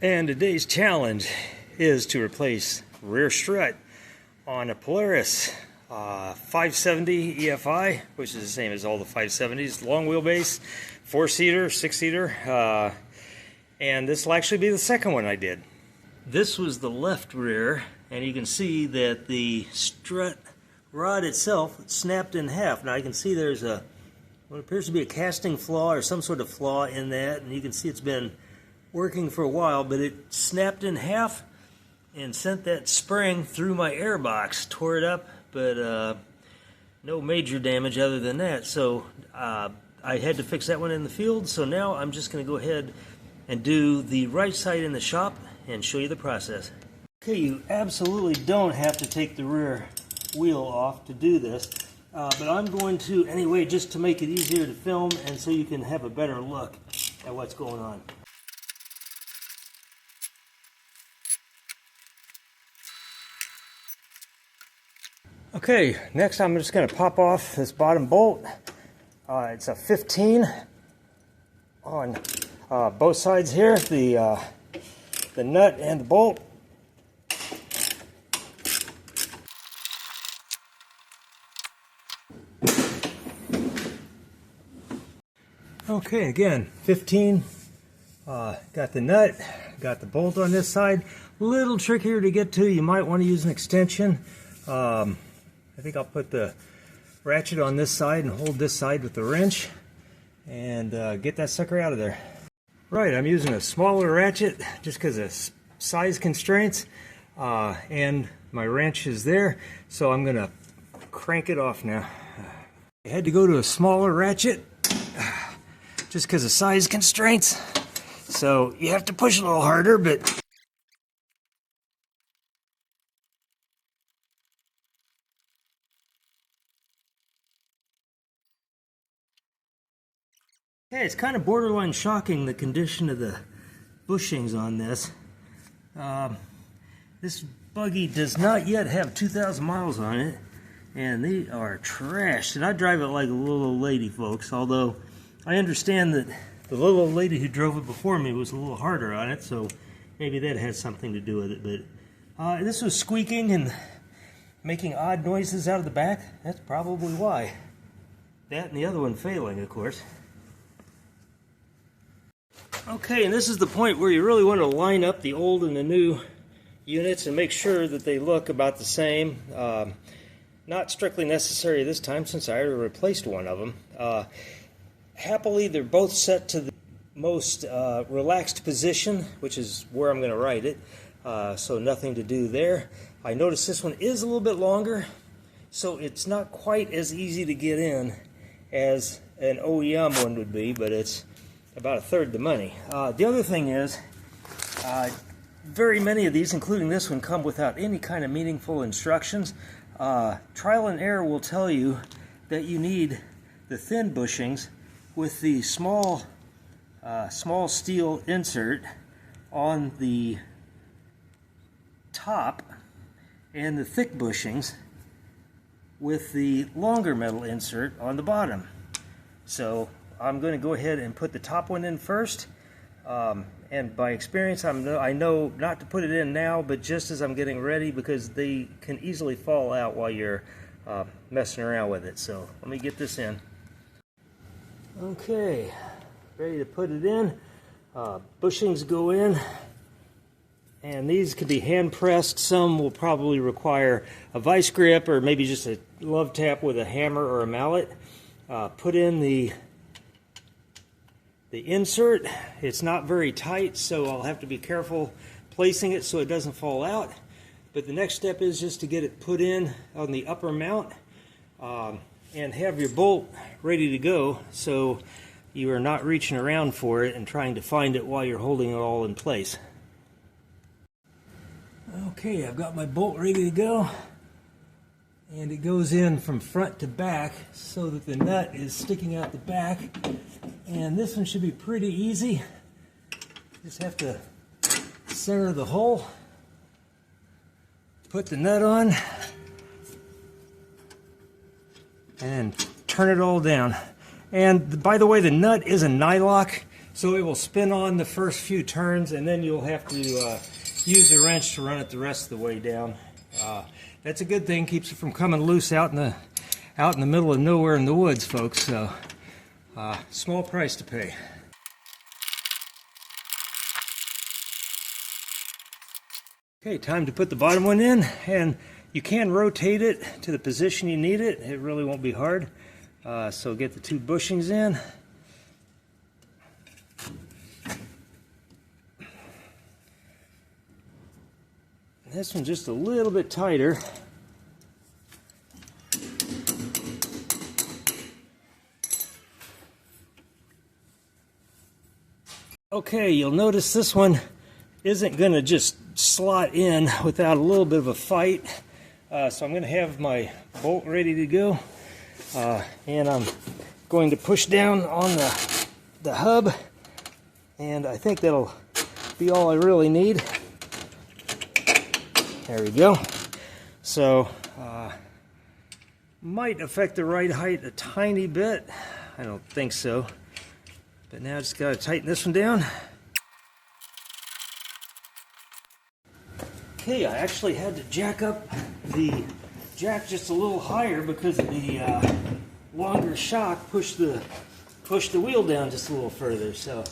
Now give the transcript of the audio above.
And today's challenge is to replace rear strut on a Polaris 570 EFI, which is the same as all the 570s, long wheelbase, 4-seater, 6-seater, and this will actually be the second one I did. This was the left rear, and you can see that the strut rod itself snapped in half. Now you can see there's what appears to be a casting flaw or some sort of flaw in that, and you can see it's been working for a while, but it snapped in half and sent that spring through my airbox, tore it up, but no major damage other than that. So I had to fix that one in the field, so now I'm just going to go ahead and do the right side in the shop and show you the process. Okay, you absolutely don't have to take the rear wheel off to do this, but I'm going to anyway, just to make it easier to film and so you can have a better look at what's going on. Okay, next I'm just going to pop off this bottom bolt. It's a 15 on both sides here, the nut and the bolt. Okay, again, 15. Got the nut, got the bolt on this side. A little trickier to get to. You might want to use an extension. I think I'll put the ratchet on this side and hold this side with the wrench and get that sucker out of there. Right, I'm using a smaller ratchet just because of size constraints, and my wrench is there, so I'm going to crank it off now. I had to go to a smaller ratchet just because of size constraints, so you have to push a little harder, but hey, it's kind of borderline shocking, the condition of the bushings on this. This buggy does not yet have 2,000 miles on it, and they are trashed. And I drive it like a little old lady, folks, although I understand that the little old lady who drove it before me was a little harder on it, so maybe that has something to do with it. But this was squeaking and making odd noises out of the back. That's probably why. That and the other one failing, of course. Okay, and this is the point where you really want to line up the old and the new units and make sure that they look about the same. Not strictly necessary this time since I already replaced one of them. Happily, they're both set to the most relaxed position, which is where I'm going to write it, so nothing to do there. I notice this one is a little bit longer, so it's not quite as easy to get in as an OEM one would be, but it's about a third the money. The other thing is, very many of these, including this one, come without any kind of meaningful instructions. Trial and error will tell you that you need the thin bushings with the small steel insert on the top and the thick bushings with the longer metal insert on the bottom. So I'm going to go ahead and put the top one in first, and by experience I know not to put it in now, but just as I'm getting ready, because they can easily fall out while you're messing around with it. So let me get this in. Okay, ready to put it in. Bushings go in, and these can be hand pressed. Some will probably require a vice grip or maybe just a love tap with a hammer or a mallet. Put in the insert. It's not very tight, so I'll have to be careful placing it so it doesn't fall out. But the next step is just to get it put in on the upper mount and have your bolt ready to go, so you are not reaching around for it and trying to find it while you're holding it all in place. Okay, I've got my bolt ready to go, and it goes in from front to back so that the nut is sticking out the back. And this one should be pretty easy. Just have to center the hole, put the nut on, and turn it all down. And by the way, the nut is a nylock, So it will spin on the first few turns, and then you'll have to use the wrench to run it the rest of the way down. That's a good thing, keeps it from coming loose out in the middle of nowhere in the woods, folks. So small price to pay. Okay, time to put the bottom one in, and you can rotate it to the position you need it. It really won't be hard. So get the 2 bushings in. This one's just a little bit tighter. Okay, you'll notice this one isn't going to just slot in without a little bit of a fight. So I'm going to have my bolt ready to go. And I'm going to push down on the hub. And I think that'll be all I really need. There we go. So, might affect the ride height a tiny bit. I don't think so. But now I just got to tighten this one down. Okay, I actually had to jack up the jack just a little higher because the longer shock pushed the wheel down just a little further. So